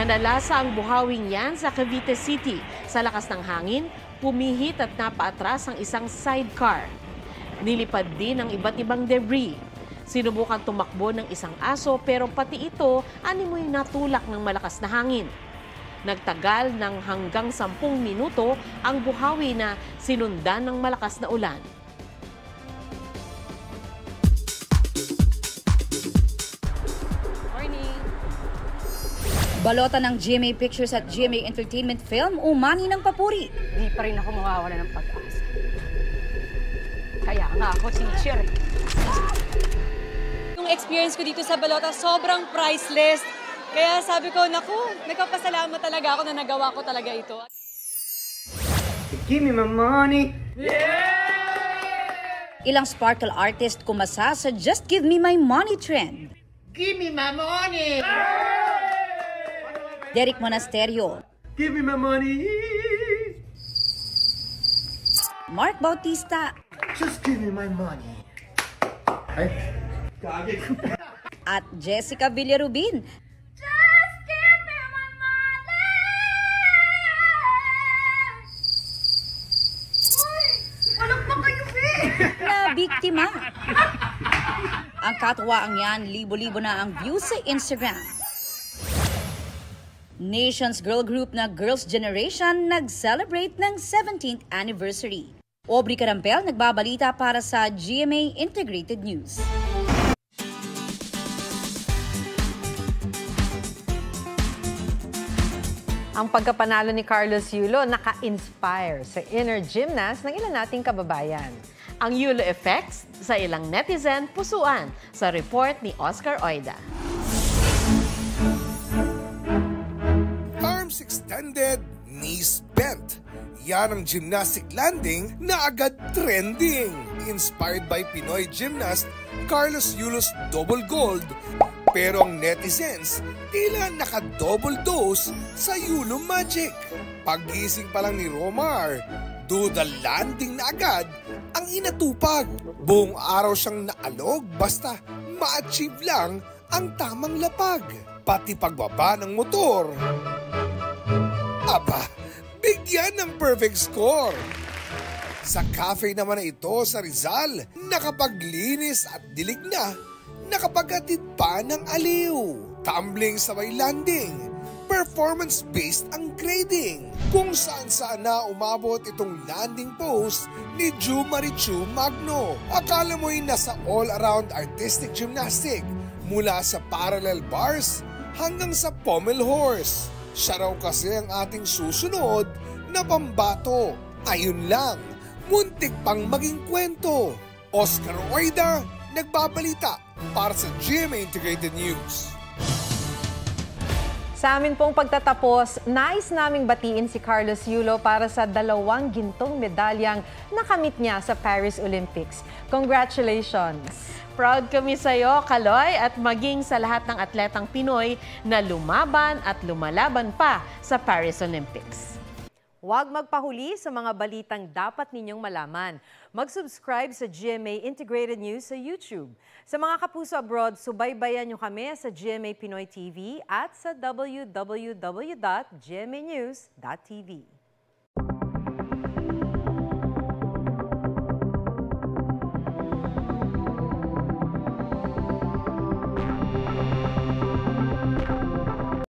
Nanalasa ang buhawing yan sa Cavite City. Sa lakas ng hangin, pumihit at napaatras ang isang sidecar. Nilipad din ang iba't ibang debris. Sinubukan tumakbo ng isang aso pero pati ito animoy natulak ng malakas na hangin. Nagtagal ng hanggang 10 minuto ang buhawi na sinundan ng malakas na ulan. Balota ng GMA Pictures at GMA Entertainment Film umani ng papuri. Di pa rin ako mawawala ng pag-asa. Kaya nga ako teacher. Yung experience ko dito sa Balota, sobrang priceless. Kaya sabi ko, naku, nagpapasalamat talaga ako na nagawa ko talaga ito. Give me my money! Ilang sparkle artist kumasa sa Just Give Me My Money trend. Give me my money! Derek Monasterio, Give me my money! Mark Bautista, Just give me my money! Ay, kagit. at Jessica Villarubin. Just give me my money! Uy! Alam ba kayo, Na biktima. Ang katuwaang yan, libo-libo na ang views sa Instagram. Nation's girl group na Girls' Generation nag-celebrate ng 17th anniversary. Aubrey Carampel nagbabalita para sa GMA Integrated News. Ang pagkapanalo ni Carlos Yulo naka-inspire sa inner gymnast ng ilan nating kababayan. Ang Yulo effects sa ilang netizen pusuan sa report ni Oscar Oida. Arms extended, knees bent. Yan ang gymnastic landing na agad trending. Inspired by Pinoy gymnast Carlos Yulo's double gold. Pero ang netizens, tila naka-double dose sa Yulo Magic. Paggising pa lang ni Romar, do the landing na agad ang inatupag. Buong araw siyang naalog basta ma-achieve lang ang tamang lapag. Pati pagbaba ng motor. Aba, bigyan ng perfect score. Sa cafe naman na ito sa Rizal, nakapaglinis at dilig na, nakapaghatid pa ng aliw. Tumbling sabay landing, performance-based ang grading. Kung saan-saan na umabot itong landing pose ni Ju Marichu Magno. Akala mo'y nasa all-around artistic gymnastic, mula sa parallel bars hanggang sa pommel horse. Siya raw kasi ang ating susunod na pambato. Ayun lang, muntik pang maging kwento. Oscar Oida, nagbabalita para sa GMA Integrated News. Sa amin pong pagtatapos, nais naming batiin si Carlos Yulo para sa 2 gintong medalyang nakamit niya sa Paris Olympics. Congratulations! Proud kami sa iyo, Kaloy, at maging sa lahat ng atletang Pinoy na lumaban at lumalaban pa sa Paris Olympics. Huwag magpahuli sa mga balitang dapat ninyong malaman. Mag-subscribe sa GMA Integrated News sa YouTube. Sa mga kapuso abroad, subaybayan nyo kami sa GMA Pinoy TV at sa www.gmanews.tv.